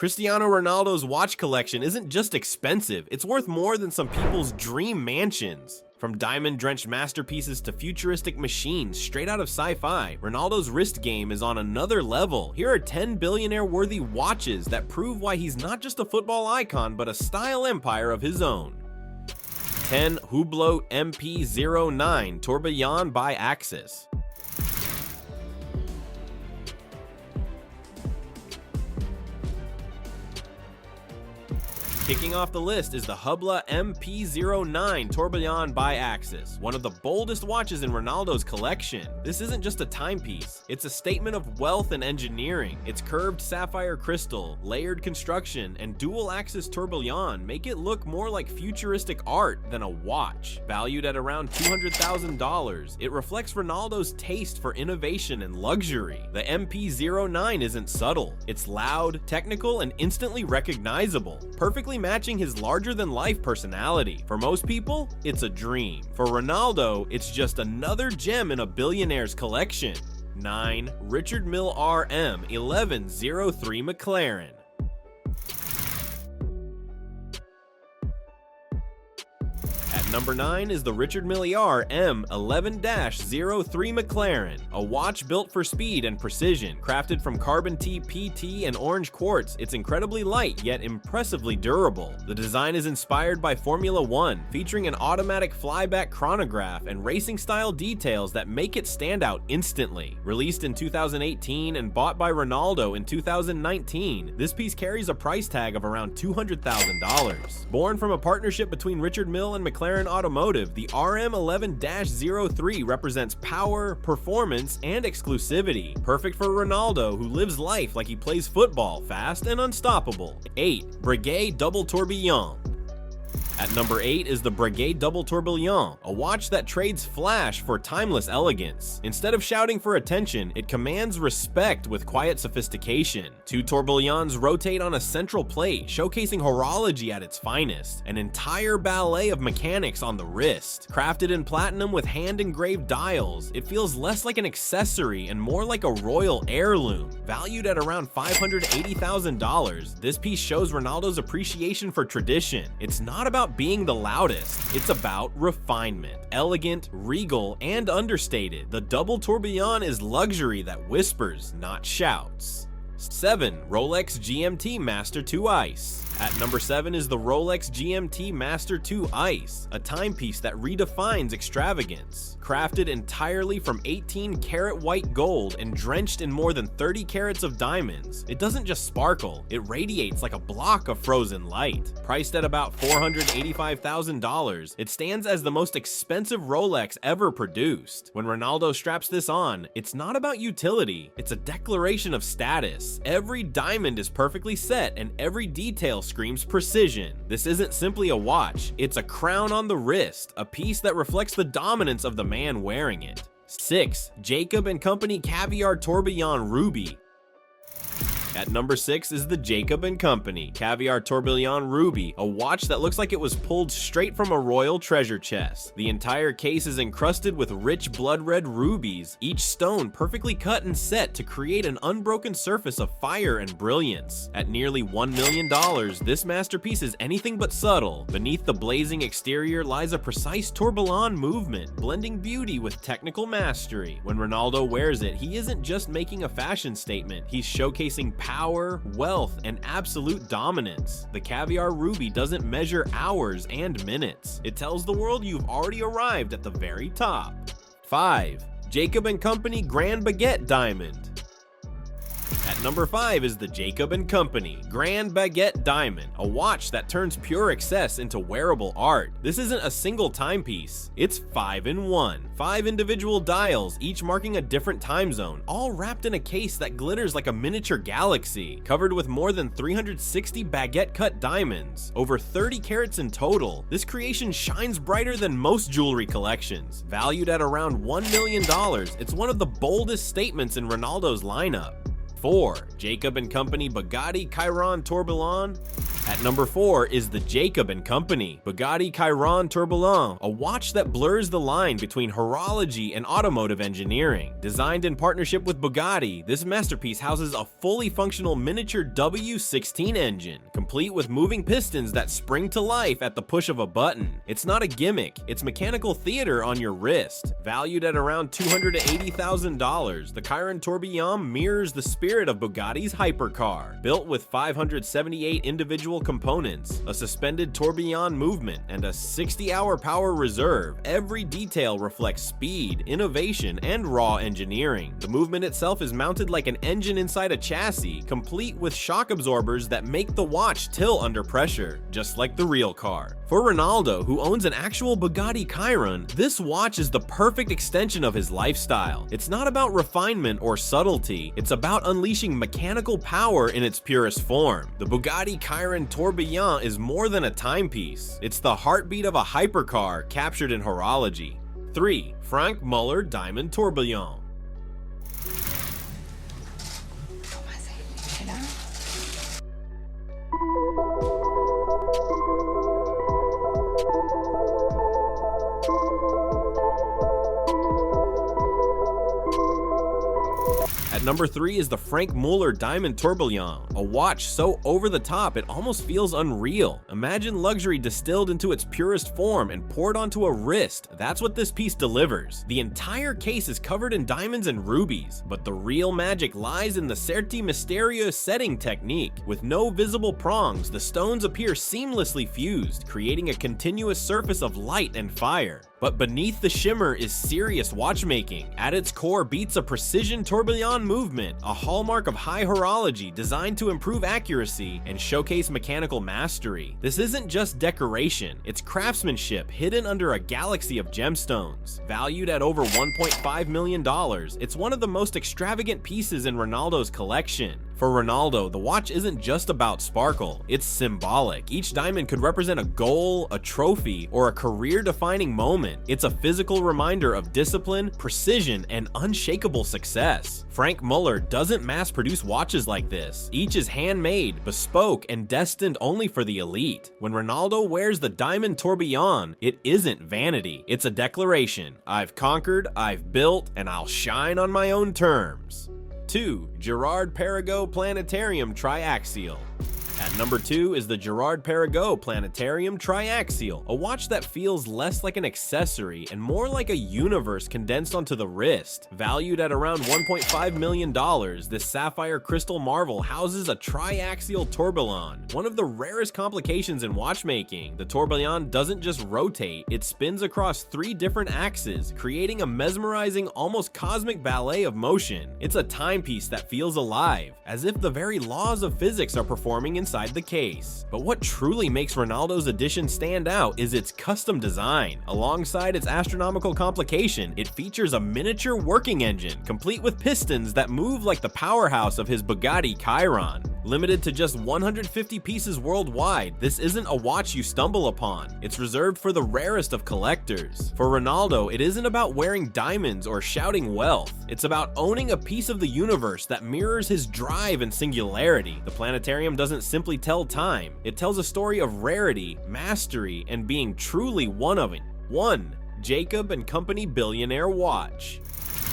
Cristiano Ronaldo's watch collection isn't just expensive, it's worth more than some people's dream mansions. From diamond-drenched masterpieces to futuristic machines straight out of sci-fi, Ronaldo's wrist game is on another level. Here are 10 billionaire-worthy watches that prove why he's not just a football icon, but a style empire of his own. 10 Hublot MP09 Tourbillon by Axis. Kicking off the list is the Hublot MP09 Tourbillon by Axis, one of the boldest watches in Ronaldo's collection. This isn't just a timepiece, it's a statement of wealth and engineering. Its curved sapphire crystal, layered construction, and dual-axis tourbillon make it look more like futuristic art than a watch. Valued at around $200,000, it reflects Ronaldo's taste for innovation and luxury. The MP09 isn't subtle, it's loud, technical, and instantly recognizable, perfectly matching his larger-than-life personality. For most people, it's a dream. For Ronaldo, it's just another gem in a billionaire's collection. 9 Richard Mille RM 1103 McLaren. At number 9 is the Richard Mille M11-03 McLaren, a watch built for speed and precision. Crafted from carbon tee PT and orange quartz, it's incredibly light yet impressively durable. The design is inspired by Formula 1, featuring an automatic flyback chronograph and racing-style details that make it stand out instantly. Released in 2018 and bought by Ronaldo in 2019, this piece carries a price tag of around $200,000. Born from a partnership between Richard Mille and McLaren Automotive, the RM11-03 represents power, performance, and exclusivity. Perfect for Ronaldo, who lives life like he plays football, fast and unstoppable. 8 Breguet Double Tourbillon. At number 8 is the Breguet Double Tourbillon, a watch that trades flash for timeless elegance. Instead of shouting for attention, it commands respect with quiet sophistication. 2 tourbillons rotate on a central plate, showcasing horology at its finest. An entire ballet of mechanics on the wrist. Crafted in platinum with hand-engraved dials, it feels less like an accessory and more like a royal heirloom. Valued at around $580,000, this piece shows Ronaldo's appreciation for tradition. It's not about being the loudest, it's about refinement. Elegant, regal, and understated, the double tourbillon is luxury that whispers, not shouts. 7 Rolex GMT Master 2 Ice. At number 7 is the Rolex GMT Master 2 Ice, a timepiece that redefines extravagance. Crafted entirely from 18-karat white gold and drenched in more than 30 carats of diamonds, it doesn't just sparkle, it radiates like a block of frozen light. Priced at about $485,000, it stands as the most expensive Rolex ever produced. When Ronaldo straps this on, it's not about utility, it's a declaration of status. Every diamond is perfectly set and every detail screams precision. This isn't simply a watch, it's a crown on the wrist, a piece that reflects the dominance of the man wearing it. 6 Jacob & Company Caviar Tourbillon Ruby. At number 6 is the Jacob & Company Caviar Tourbillon Ruby, a watch that looks like it was pulled straight from a royal treasure chest. The entire case is encrusted with rich blood-red rubies, each stone perfectly cut and set to create an unbroken surface of fire and brilliance. At nearly $1 million, this masterpiece is anything but subtle. Beneath the blazing exterior lies a precise tourbillon movement, blending beauty with technical mastery. When Ronaldo wears it, he isn't just making a fashion statement, he's showcasing power, wealth, and absolute dominance. The Caviar Ruby doesn't measure hours and minutes. It tells the world you've already arrived at the very top. 5 Jacob & Company Grand Baguette Diamond. At number 5 is the Jacob & Company Grand Baguette Diamond, a watch that turns pure excess into wearable art. This isn't a single timepiece, it's 5 in 1. 5 individual dials, each marking a different time zone, all wrapped in a case that glitters like a miniature galaxy. Covered with more than 360 baguette-cut diamonds, over 30 carats in total, this creation shines brighter than most jewelry collections. Valued at around $1 million, it's one of the boldest statements in Ronaldo's lineup. 4 Jacob & Company Bugatti Chiron Tourbillon. At number 4 is the Jacob & Company Bugatti Chiron Tourbillon, a watch that blurs the line between horology and automotive engineering. Designed in partnership with Bugatti, this masterpiece houses a fully functional miniature W16 engine, complete with moving pistons that spring to life at the push of a button. It's not a gimmick, it's mechanical theater on your wrist. Valued at around $280,000, the Chiron Tourbillon mirrors the spirit of Bugatti's hypercar. Built with 578 individual components, a suspended tourbillon movement, and a 60-hour power reserve, every detail reflects speed, innovation, and raw engineering. The movement itself is mounted like an engine inside a chassis, complete with shock absorbers that make the watch tilt under pressure, just like the real car. For Ronaldo, who owns an actual Bugatti Chiron, this watch is the perfect extension of his lifestyle. It's not about refinement or subtlety, it's about unleashing mechanical power in its purest form. The Bugatti Chiron Tourbillon is more than a timepiece. It's the heartbeat of a hypercar captured in horology. 3. Franck Muller Diamond Tourbillon. At number 3 is the Franck Muller Diamond Tourbillon, a watch so over the top it almost feels unreal. Imagine luxury distilled into its purest form and poured onto a wrist. That's what this piece delivers. The entire case is covered in diamonds and rubies, but the real magic lies in the Certi Misterio setting technique. With no visible prongs, the stones appear seamlessly fused, creating a continuous surface of light and fire. But beneath the shimmer is serious watchmaking. At its core beats a precision tourbillon movement, a hallmark of high horology designed to improve accuracy and showcase mechanical mastery. This isn't just decoration, it's craftsmanship hidden under a galaxy of gemstones. Valued at over $1.5 million, it's one of the most extravagant pieces in Ronaldo's collection. For Ronaldo, the watch isn't just about sparkle, it's symbolic. Each diamond could represent a goal, a trophy, or a career-defining moment. It's a physical reminder of discipline, precision, and unshakable success. Franck Muller doesn't mass-produce watches like this. Each is handmade, bespoke, and destined only for the elite. When Ronaldo wears the Diamond Tourbillon, it isn't vanity. It's a declaration. I've conquered, I've built, and I'll shine on my own terms. 2. Girard-Perregaux Planetarium Tri-Axial. At number 2 is the Girard-Perregaux Planetarium Tri-Axial, a watch that feels less like an accessory and more like a universe condensed onto the wrist. Valued at around $1.5 million, this sapphire crystal marvel houses a tri-axial tourbillon, one of the rarest complications in watchmaking. The tourbillon doesn't just rotate, it spins across 3 different axes, creating a mesmerizing, almost cosmic ballet of motion. It's a timepiece that feels alive, as if the very laws of physics are performing inside the case. But what truly makes Ronaldo's edition stand out is its custom design. Alongside its astronomical complication, it features a miniature working engine, complete with pistons that move like the powerhouse of his Bugatti Chiron. Limited to just 150 pieces worldwide, this isn't a watch you stumble upon. It's reserved for the rarest of collectors. For Ronaldo, it isn't about wearing diamonds or shouting wealth. It's about owning a piece of the universe that mirrors his drive and singularity. The planetarium doesn't simply tell time, it tells a story of rarity, mastery, and being truly one of it. 1. Jacob & Company Billionaire Watch.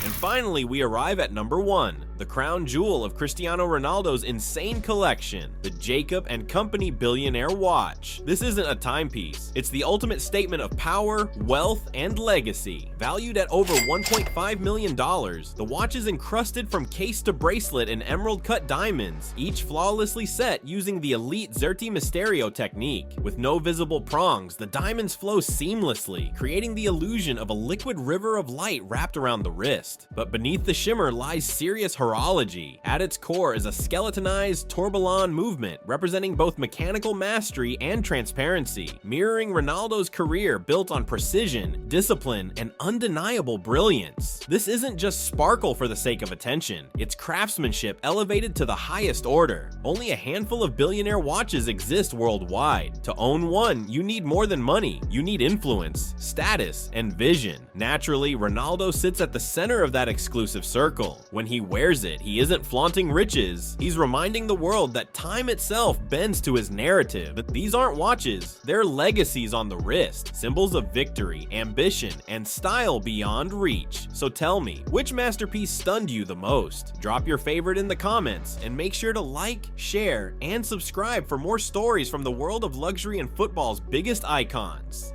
And finally, we arrive at number 1, the crown jewel of Cristiano Ronaldo's insane collection, the Jacob & Company Billionaire Watch. This isn't a timepiece, it's the ultimate statement of power, wealth, and legacy. Valued at over $1.5 million, the watch is encrusted from case to bracelet in emerald-cut diamonds, each flawlessly set using the elite Certi Misterio technique. With no visible prongs, the diamonds flow seamlessly, creating the illusion of a liquid river of light wrapped around the wrist. But beneath the shimmer lies serious horology. At its core is a skeletonized tourbillon movement, representing both mechanical mastery and transparency, mirroring Ronaldo's career built on precision, discipline, and undeniable brilliance. This isn't just sparkle for the sake of attention, it's craftsmanship elevated to the highest order. Only a handful of billionaire watches exist worldwide. To own one, you need more than money, you need influence, status, and vision. Naturally, Ronaldo sits at the center of that exclusive circle. When he wears wears it, he isn't flaunting riches. He's reminding the world that time itself bends to his narrative. But these aren't watches, they're legacies on the wrist, symbols of victory, ambition, and style beyond reach. So tell me, which masterpiece stunned you the most? Drop your favorite in the comments, and make sure to like, share, and subscribe for more stories from the world of luxury and football's biggest icons.